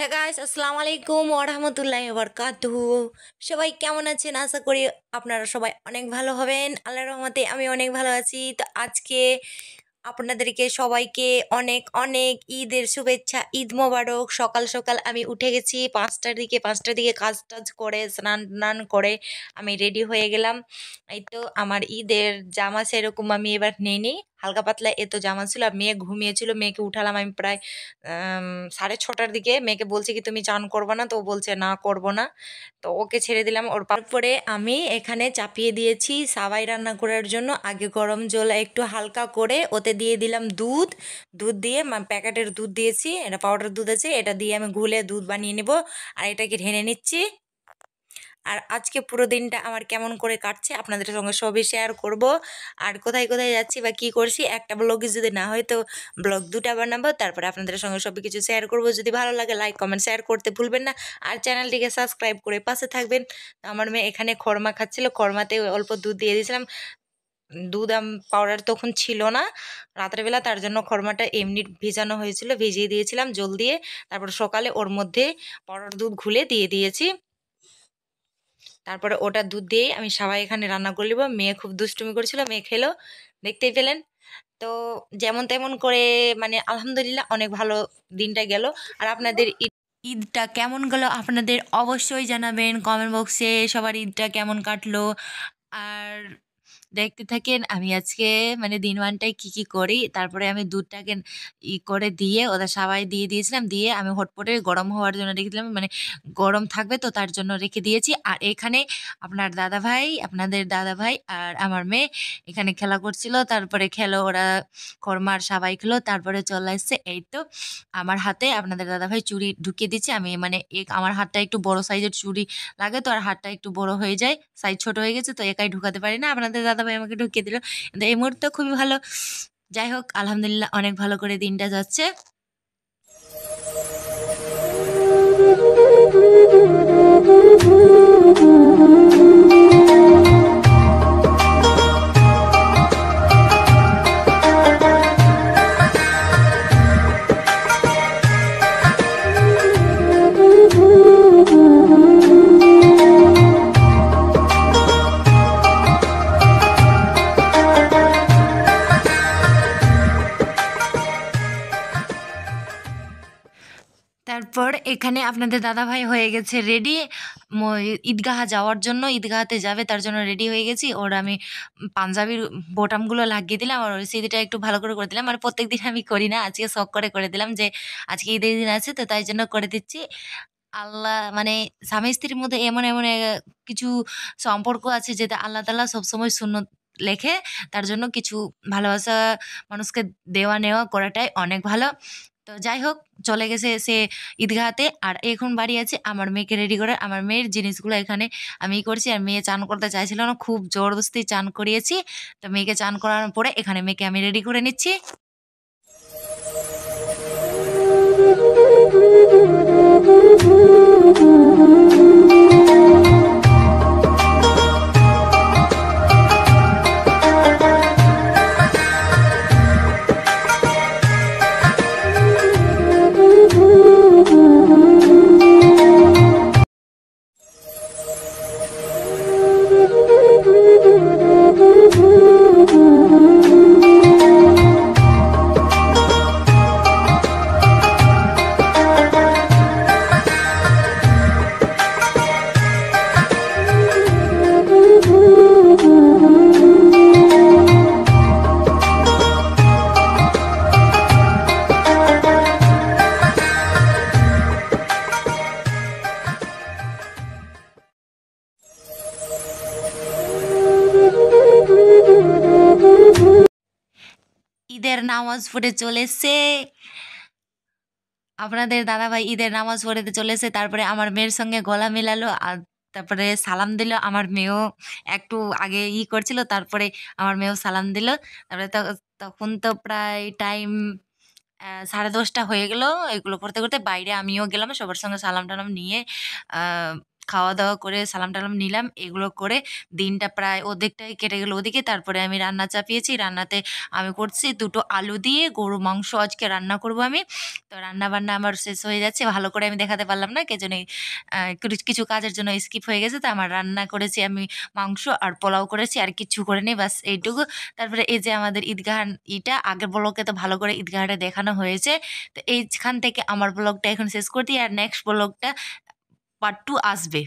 হ্যাঁ গাইস, আসসালামু আলাইকুম ওয়া রাহমাতুল্লাহি ওয়া বারাকাতুহু। সবাই কেমন আছেন? আশা করি আপনারা সবাই অনেক ভালো হবেন। আল্লাহর রহমতে আমি অনেক ভালো আছি। তো আজকে আপনাদেরকে সবাইকে অনেক অনেক ঈদের শুভেচ্ছা। ঈদ মোবারক। সকাল সকাল আমি উঠে গেছি ৫টার দিকে কাজ টাজ করে স্নান টান করে আমি রেডি হয়ে গেলাম। এই তো আমার ঈদের জামা সেরকম আমি এবার নেইনি, হালকা পাতলা এত জামা ছিল। আর মেয়ে ঘুমিয়েছিল, মেয়েকে উঠালাম আমি প্রায় ৬:৩০টার দিকে। মেয়েকে বলছি কি তুমি চান করবে না? তো ও বলছে না করব না। তো ওকে ছেড়ে দিলাম। ওর পরে আমি এখানে চাপিয়ে দিয়েছি সাবাই রান্না করার জন্য। আগে গরম জল একটু হালকা করে ওতে দিয়ে দিলাম দুধ। দুধ দিয়ে প্যাকেটের দুধ দিয়েছি, এটা পাউডার দুধ আছে, এটা দিয়ে আমি ঘুলে দুধ বানিয়ে নেব। আর এটাকে ঢেনে নিচ্ছি। আর আজকে পুরো দিনটা আমার কেমন করে কাটছে আপনাদের সঙ্গে সবই শেয়ার করব। আর কোথায় কোথায় যাচ্ছি বা কি করছি, একটা ব্লগে যদি না হয় তো ব্লগ দুটা বানাবো, তারপরে আপনাদের সঙ্গে সব কিছু শেয়ার করব। যদি ভালো লাগে লাইক কমেন্ট শেয়ার করতে ভুলবেন না। আর চ্যানেলটিকে সাবস্ক্রাইব করে পাশে থাকবেন। তো আমার মেয়ে এখানে খরমা খাচ্ছিল, খরমাতে অল্প দুধ দিয়ে দিয়েছিলাম। দুধ পাউডার তখন ছিল না রাত্রেবেলা, তার জন্য খরমাটা এমনি ভিজানো হয়েছিল, ভিজিয়ে দিয়েছিলাম জল দিয়ে। তারপর সকালে ওর মধ্যে পাউডার দুধ ঘুলে দিয়ে দিয়েছি। তারপরে ওটা দুধ দিয়েই আমি সবাই এখানে রান্না করে নেবো। মেয়ে খুব দুষ্টুমি করেছিল, মেয়ে খেলো, দেখতেই পেলেন। তো যেমন তেমন করে মানে আলহামদুলিল্লাহ অনেক ভালো দিনটা গেল। আর আপনাদের ঈদটা কেমন গেল আপনাদের অবশ্যই জানাবেন কমেন্ট বক্সে। সবার ঈদটা কেমন কাটলো। আর দেখতে থাকেন আমি আজকে মানে দিন ওয়ানটায় কি কি করি। তারপরে আমি দুধটাকে করে দিয়ে ওদের সবাই দিয়ে দিয়েছিলাম, দিয়ে আমি হটপটে গরম হওয়ার জন্য রেখে দিলাম, মানে গরম থাকবে তো তার জন্য রেখে দিয়েছি। আর এখানে আপনাদের দাদা ভাই আর আমার মেয়ে এখানে খেলা করছিল। তারপরে খেলো ওরা, খরমার সবাই খেলো, তারপরে চলে আসছে। এই তো আমার হাতে আপনাদের দাদা ভাই চুড়ি ঢুকিয়ে দিচ্ছে। আমি মানে আমার হাতটা একটু বড় সাইজের চুড়ি লাগে, তো আর হাতটা একটু বড় হয়ে যায়, সাইজ ছোট হয়ে গেছে, তো একাই ঢুকাতে পারি না। আপনাদের দাদাভাই আমাকে ঢুকিয়ে দিল, কিন্তু এই মুহূর্তে খুবই ভালো। যাই হোক আলহামদুলিল্লাহ অনেক ভালো করে দিনটা যাচ্ছে। তারপর এখানে আপনাদের দাদাভাই হয়ে গেছে রেডি ঈদগাহ যাওয়ার জন্য। ঈদগাহতে যাবে তার জন্য রেডি হয়ে গেছি। ওর আমি পাঞ্জাবির বোটামগুলো লাগিয়ে দিলাম, আর ওই সিঁড়িটা একটু ভালো করে দিলাম। আর প্রত্যেক দিন আমি করি না, আজকে শখ করে দিলাম যে আজকে ঈদের দিন আছে, তো তাই জন্য করে দিচ্ছি। আল্লাহ মানে স্বামী স্ত্রীর মধ্যে এমন এমন কিছু সম্পর্ক আছে যেটা আল্লাহ তাআলা সবসময় সুন্নত লেখে। তার জন্য কিছু ভালোবাসা মানুষকে দেওয়া নেওয়া করাটাই অনেক ভালো। তো যাই হোক চলে গেছে সে ঈদগাহতে। আর এখন বাড়ি আছে আমার মেয়েকে রেডি করে। আমার মেয়ের জিনিসগুলো এখানে আমি করছি। আর মেয়ে চান করতে চাইছিল না, খুব জোরদস্তি চান করিয়েছি। তো মেয়েকে চান করানোর পরে এখানে মেয়েকে আমি রেডি করে নিচ্ছি। ঈদের নামাজ পড়ে চলেছে আপনাদের দাদাভাই, ঈদের নামাজ পড়তে চলেছে। তারপরে আমার মেয়ের সঙ্গে গলা মেলালো, আর তারপরে সালাম দিল। আমার মেয়েও একটু আগে করছিল, তারপরে আমার মেয়েও সালাম দিল। তারপরে তখন তো প্রায় টাইম 10:30 হয়ে গেল। এগুলো করতে করতে বাইরে আমিও গেলাম সবার সঙ্গে সালাম টালাম নিয়ে। খাওয়া দাওয়া করে সালাম টালাম নিলাম, এগুলো করে দিনটা প্রায় অর্ধেকটাই কেটে গেল ওদিকে। তারপরে আমি রান্না চাপিয়েছি, রান্নাতে আমি করছি দুটো আলু দিয়ে গরু মাংস আজকে রান্না করব আমি। তো রান্না বান্না আমার শেষ হয়ে যাচ্ছে, ভালো করে আমি দেখাতে পারলাম না কে জন্য কিছু কাজের জন্য স্কিপ হয়ে গেছে। তো আমার রান্না করেছি আমি মাংস আর পোলাও করেছি, আর কিচ্ছু করিনি, বাস এইটুকু। তারপরে এই যে আমাদের ঈদগাহ, ইটা আগের ব্লগে তো ভালো করে ঈদগাহটা দেখানো হয়েছে। তো এইখান থেকে আমার ব্লগটা এখন শেষ করতে, আর নেক্সট ব্লগটা পার্ট 2 আসবে।